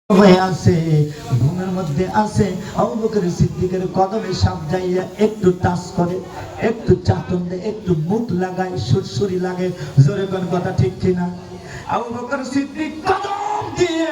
হয়ে আছে, ঘুমের মধ্যে আছে। আবু বকর সিদ্দিকের কদমে সাপ যাইয়া একটু টাচ করে, একটু চাটন দেয়, একটু মুখ লাগায়, সুরসুরি লাগে। জোরে কোন কথা ঠিক কিনা? আবু বকর সিদ্দিক কদম দিয়ে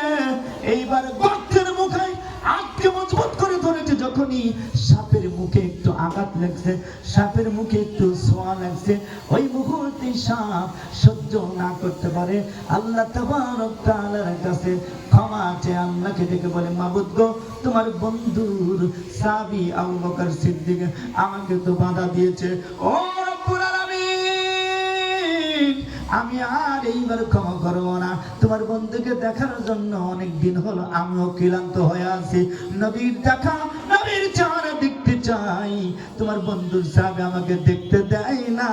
এইবার গর্তের মুখে আটকে মজবুত করে ধরেছে। যখনই সাপের মুখে একটু আঘাত লাগছে, সাপের মুখে একটু ছোঁয়া লাগছে, ওই মুহূর্তে সাপ সহ্য না করতে পারে আল্লাহ তাবারক তাআলার কাছে ক্ষমা চেয়ে আল্লাহকে ডেকে বলে, মাবুদ গো, তোমার বন্ধুর সাহাবী আবু বকর সিদ্দিক আমাকে তো বাধা দিয়েছে, ও রব্বুল আলামিন, আমি আর এইবার ক্ষমা করবো না। তোমার বন্ধুকে দেখার জন্য অনেক দিন হলো আমিও ক্লান্ত হয়ে আছি। নবীর দেখা, নবীর চেহারা দেখতে চাই, তোমার বন্ধুর সাহাবী আমাকে দেখতে দেয় না,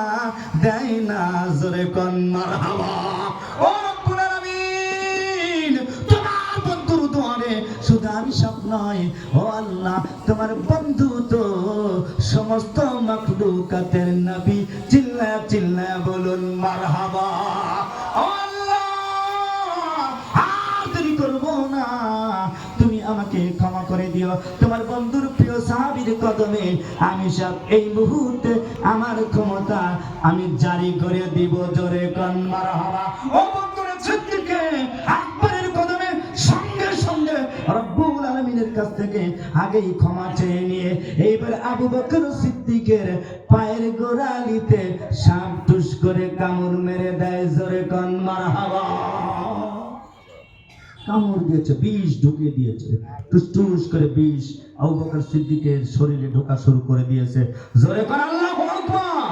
দেয় না। জোরে কোন মারহাবা। ও রব্বুল আলামিন, তোমার বন্ধুর দুয়ারে শুধু আমি সব নয়, ও আল্লাহ, তোমার বন্ধু তো সমস্ত মাখলুকাতের নবী। চিল্লা চিল্লা বলুন মারহাবা। ও আল্লাহ, আর দেরি করব না, তুমি আমাকে ক্ষমা করে দিও। তোমার বন্ধুর প্রিয় সাহাবীর কদমে আমি সব এই মুহূর্তে আমার ক্ষমতা আমি জারি করে দিব। জোরে কোন মারহাবা। ও বন্ধুরা, সিদ্দিকে আকবরের কদমে সঙ্গে সঙ্গে রব্বুল আলামিনের কাছ থেকে আগেই ক্ষমা চেয়ে নিয়ে এইবার আবু বকর সিদ্দিকের পায়ের গোড়ালিতে সাপ টুস করে কামড় মেরে দেয়। জোরে কোন মারহাবা। কামড় দিয়েছে, বিষ ঢুকিয়ে দিয়েছে, টুস টুস করে বিষ আবু বকর সিদ্দিকের শরীরে ঢোকা শুরু করে দিয়েছে। জোরে কোন আল্লাহু আকবার।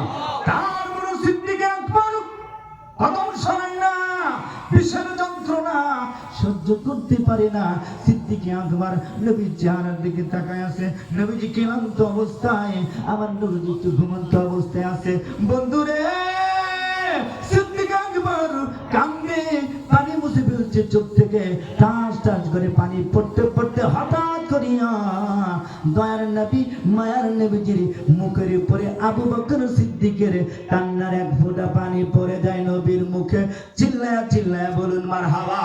তারপর সিদ্দিক আকবর কদম সরাই না, বিষের যন্ত্রণা সহ্য করতে পারে না। সিদ্দিক আকবর নবীর চেহারার দিকে তাকায় আছে। নবীজি ক্লান্ত অবস্থায়, আমার নবীজি একটু ঘুমন্ত অবস্থায় আছে। বন্ধুরে, সিদ্দিক আকবর কান্দে, পানি মুছে ফেলছে চোখ থেকে, টাস টাস করে পানি পড়তে পড়তে হঠাৎ করিয়া দয়ার নবী মায়ার নবীজির মুখের উপরে আবু বকর সিদ্দিকের কান্নার এক ফোঁটা পানি পড়ে যায় নবীর মুখে। চিল্লায়া চিল্লায়া বলুন মারহাবা।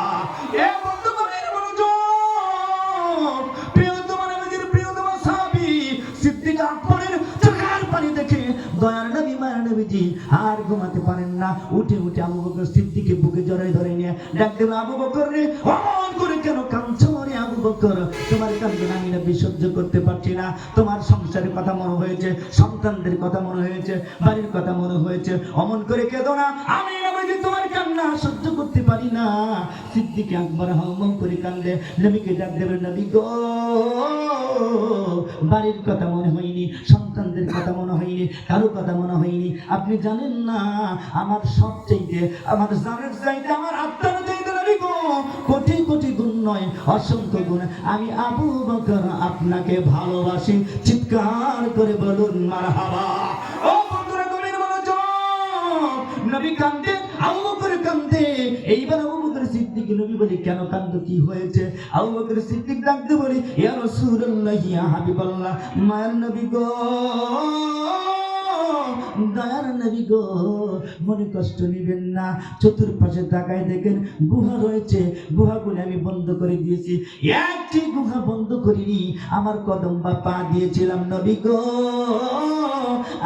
এ বন্ধু গভীর মনোযোগ, প্রিয়তমা নবীজির প্রিয়তমা সাহাবী সিদ্দিক আকবরের চোখের পানি দেখে দয়ার নবী মায়ার নবীজি আর ঘুমাতে পারেন না। উঠে উঠে আবু বকর সিদ্দিককে বুকে জড়ায় ধরে নিয়ে ডাক দিল, আবু বকর রে, অমন করে কেন কাঁদছো রে আবু বকর? তোমার কান্না আমি নবী সহ্য করতে পারছি না। তোমার সংসারের কথা মনে হয়েছে, সন্তানদের কথা মনে হয়েছে, বাড়ির কথা মনে হয়েছে, অমন করে কেঁদো না, আমি নবীজি তোমার কান্না সহ্য করতে পারি না। সিদ্দিক আকবর হাউমাউ করে কান্দে। নবীকে ডাক দেবে, নবী গো, বাড়ির কথা মনে হয়নি, সন্তানদের কথা মনে হয়নি, কারো কথা মনে হয়নি। আপনি জানেন না, আমার সব চাইতে, আমার জানের চাইতে, আমার আত্মার চাইতে নবী গো কোটি কোটি গুণ নয়, অসংখ্য গুণ আমি আবু বকর আপনাকে ভালোবাসি। চিৎকার করে বলুন মারহাবা। ও বন্ধুরা, গভীর মনোযোগ, নবী কান্দে, আবু বকর কান্দে। এইবার আবু বকর সিদ্দিক নবী বলি, কেন কান্দো, কি হয়েছে? আবু বকর সিদ্দিক ডাকতে বলি, ইয়া রাসূলুল্লাহ, ইয়া হাবিবাল্লাহ, মায়ের নবী গো, দয়ার নবী গো, মনে কষ্ট নিবেন না। চতুর্পাশে তাকায় দেখেন গুহা রয়েছে, গুহাগুলো আমি বন্ধ করে দিয়েছি, একটি গুহা বন্ধ করিনি, আমার কদম বা পা দিয়েছিলাম নবী গো।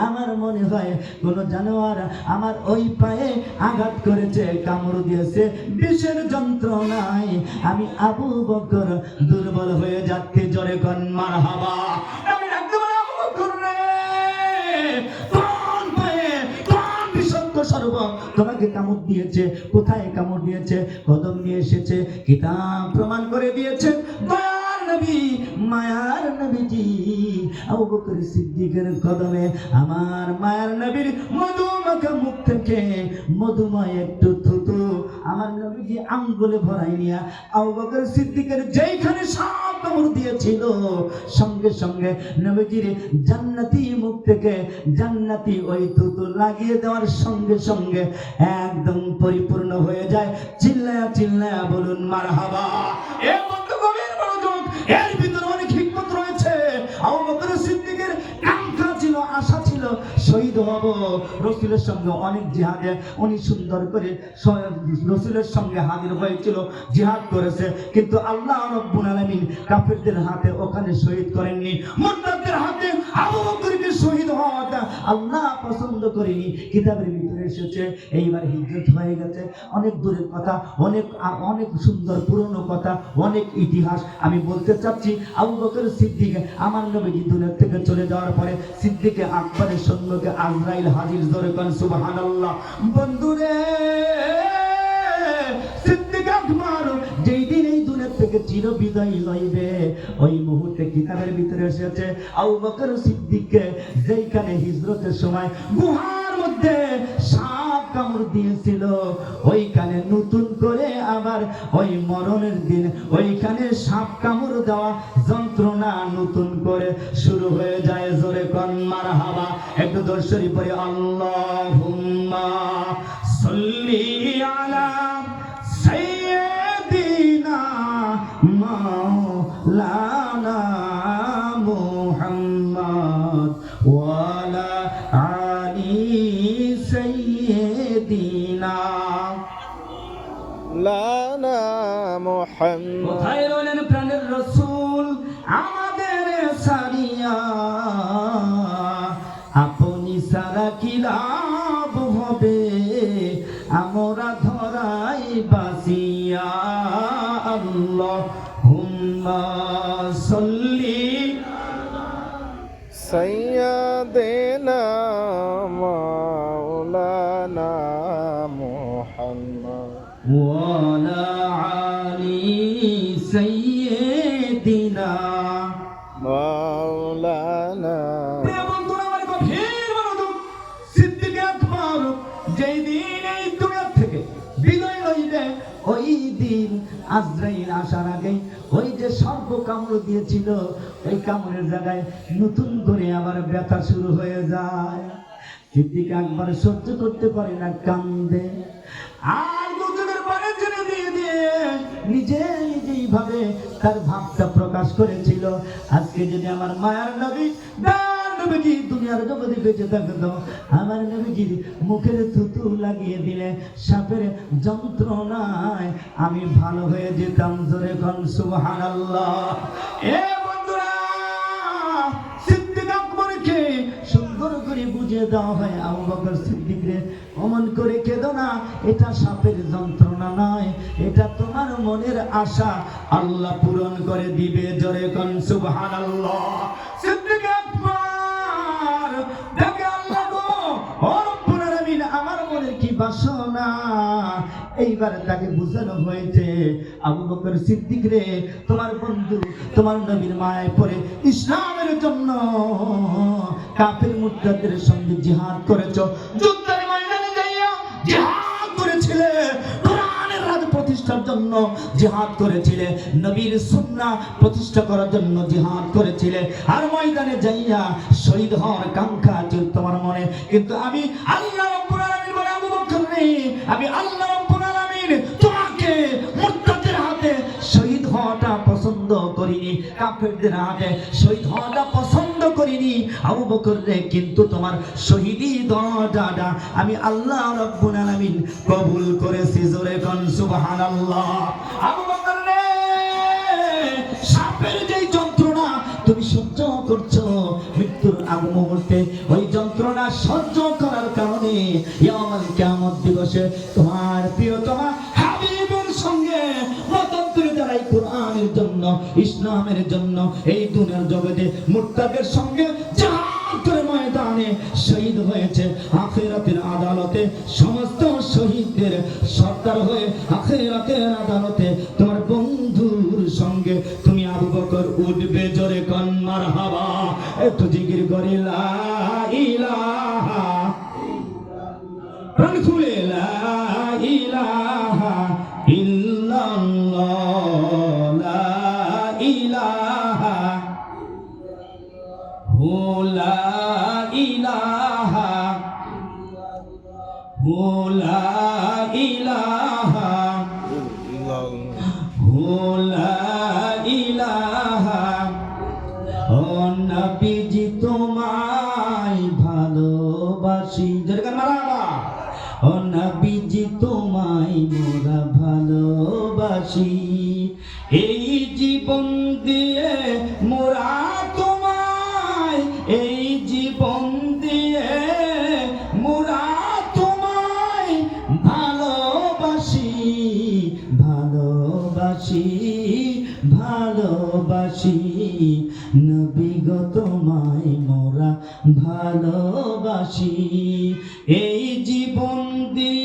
আমার মনে হয় কোন জানোয়ার আমার ওই পায়ে আঘাত করেছে, কামড় দিয়েছে, বিষের যন্ত্রণায় আমি আবু বকর দুর্বল হয়ে যাচ্ছি। জোরে কোন মারহাবা। আমি ডাকতে বলি, আবু বকর রে, তোমাকে কামড় দিয়েছে, কোথায় কামড় দিয়েছে? কদম নিয়ে এসেছে, কিতাব প্রমাণ করে দিয়েছে। দয়ার নবী মায়ার নবীজি আবু বকর সিদ্দিকের কদমে আমার মায়ার নবীর মধুমাখা মুখ থেকে মধুময় একটু থুতু আমার নবীজি আঙ্গুলে ভরাই নিয়া আবু বকর সিদ্দিকের যেইখানে সাপ কামড় দিয়েছিল, সঙ্গে সঙ্গে নবীজির জান্নাতি মুখ থেকে জান্নাতি ওই থুতু লাগিয়ে দেওয়ার সঙ্গে সঙ্গে একদম পরিপূর্ণ হয়ে যায়। চিল্লায়া চিল্লায়া বলুন মারহাবা। এ বন্ধু গভীর মনোযোগ, এর ভিতরে অনেক হিকমত রয়েছে। আবু বকর সিদ্দিকের কাঙ্ক্ষা ছিল, আশা ছিল, শহীদ শহীদ হব। রসুলের সঙ্গে অনেক জিহাদে উনি সুন্দর করে রসুলের সঙ্গে হাজির হয়েছিল, জিহাদ করেছে, কিন্তু আল্লাহ রাব্বুল আলামিন কাফেরদের হাতে ওখানে শহীদ করেননি। মুরতাদদের হাতে আবু বকরকে শহীদ হওয়াটা আল্লাহ পছন্দ করেনি। কিতাবের ভিতরে এসেছে এইবার হিজরত হয়ে গেছে। অনেক দূরের কথা, অনেক অনেক সুন্দর পুরনো কথা, অনেক ইতিহাস। আমি বলতে চাচ্ছি আবু বকর সিদ্দিক আমার নবীজি দুনিয়া থেকে চলে যাওয়ার পরে সিদ্দিকে আকবরের সম্মুখে আজরাইল হাজির। জোরে কোন সুবহানাল্লাহ। বন্ধুরে, সিদ্দিক আকবর যেই দিন এই দুনিয়া থেকে চির বিদায় লইবে, ওই মুহূর্তে কিতাবের ভিতরে এসেছে আবু বকর সিদ্দিককে যেইখানে হিজরতের সময় গুহার মধ্যে সাপ কামড় দিয়েছিল, ওইখানে নতুন করে আবার ওই মরণের দিন ওইখানে সাপ কামড় দেওয়া যন্ত্রণা নতুন করে শুরু হয়ে যায়। জোরে কোন মারহাবা। একটু দর্শনী পড়ে আল্লাহুম্মা সাল্লি আলা সাইয়্যিদিনা মাওলানা মুহাম্মদ ওয়া আলা আলি সাইয়্যিদিনা লানা মুহাম্মদ। কোথায় রইলেন প্রাণের রাসূল আমাদের সারিয়া, আপনি সারা কি লাভ হবে আমরা ধরাই বাসিয়া। আল্লাহুম্মা সাল্লি সাইয়্যিদিনা মাওলানা মুহাম্মদ ওয়া আলা আলি সাইয়্যিদিনা মাওলানা। প্রিয় বন্ধুরা, আমার গভীর মনোযোগ। সিদ্দিক আকবর যেই দিন এই দুনিয়া থেকে বিদায় লইবে, ওই দিন আজরাইল আসার আগে ওই যে সর্প কামড় দিয়েছিল, ওই কামড়ের জায়গায় নতুন করে আবার ব্যথা শুরু হয়ে যায়। সিদ্দিক আকবর সহ্য করতে পারে না, কান্দে। আর দুজনের পানে ছেড়ে দিয়ে দিয়ে নিজেই ভাবে তার ভাবটা প্রকাশ করেছিল। আজকে যদি আমার মায়ার নবী নবীজি দুনিয়ার জগতে বেঁচে থাকতো, আমার নবীজির মুখের থুতু লাগিয়ে দিলে সাপের যন্ত্রণায় আমি ভালো হয়ে যেতাম। জোরে কোন সুবহানাল্লাহ। এ বন্ধুরা, সিদ্দিক আকবরকে সুন্দর করে বুঝিয়ে দেওয়া হয়, আবু বকর সিদ্দিক রে অমন করে কেঁদো না, এটা সাপের যন্ত্রণা নয়, এটা তোমার মনের আশা আল্লাহ পূরণ করে দিবে। জোরে কোন সুবহানাল্লাহ। সিদ্দিক আকবর দেখে আল্লাহ গো, ও রব্বুল আলামিন, আমার মনের কি বাসনা। এইবার তাকে বুঝানো হয়েছে, আবু বকর সিদ্দিক রে, তোমার বন্ধু তোমার নবীর মায়ায় পড়ে ইসলামের জন্য কাফের মুরতাদদের সঙ্গে জিহাদ করেছো, যুদ্ধের ময়দানে যাইয়া জিহাদ করেছিলে, কোরআনের রাজ প্রতিষ্ঠার জন্য জিহাদ করেছিলে, নবীর সুন্নাহ প্রতিষ্ঠা করার জন্য জিহাদ করেছিলে, আর ময়দানে যাইয়া শহীদ হওয়ার কাঙ্ক্ষা ছিল তোমার মনে। কিন্তু আমি আল্লাহ রাব্বুল আলামিন বলে, আবু বকর রে, আমি আল্লাহ রাব্বুল আলামিন তোমাকে মুরতাদের হাতে শহীদ হওয়াটা পছন্দ করিনি, কাফেরদের হাতে শহীদ হওয়াটা পছন্দ করিনি আবু বকর রে, কিন্তু তোমার শহীদি দরজাটা আমি আল্লাহ রাব্বুল আলামিন কবুল করেছি। জোরে কোন সুবহানাল্লাহ। আবু বকর রে, সাপের যেই যন্ত্রণা তুমি সহ্য করছো মৃত্যুর আগ মুহূর্তে, ওই যন্ত্রণা সহ্য করার কারণে ইয়াউমুল কিয়ামত দিবসে তোমার প্রিয়তমা হাবিবের সঙ্গে মতান্তরে যারাই কোরআনের জন্য ইসলামের জন্য এই দুনিয়ার জগতে মুরতাদের সঙ্গে জিহাদ করে ময়দানে শহীদ হয়েছে, আখিরাতের আদালতে সমস্ত শহীদদের সর্দার হয়ে আখিরাতের আদালতে তোমার বন্ধুর সঙ্গে তুমি আবু বকর উঠবে। জোরে কোন মারহাবা। একটু জিকির করি লা ইলাহা, প্রাণ খুলে লা ইলাহা ইল্লাল্লাহ, লা ইলাহা হু, লা ইলাহা হু, লা ইলাহা হু, লা ইলাহা। ও নবীজি তোমায় ভালোবাসি জীবন দিয়ে মোরা তোমায়, এই জীবন দিয়ে মোরা তোমায় ভালোবাসি, ভালোবাসি, ভালোবাসি। নবী গো তোমায় মোরা ভালোবাসি, এই জীবন দিয়ে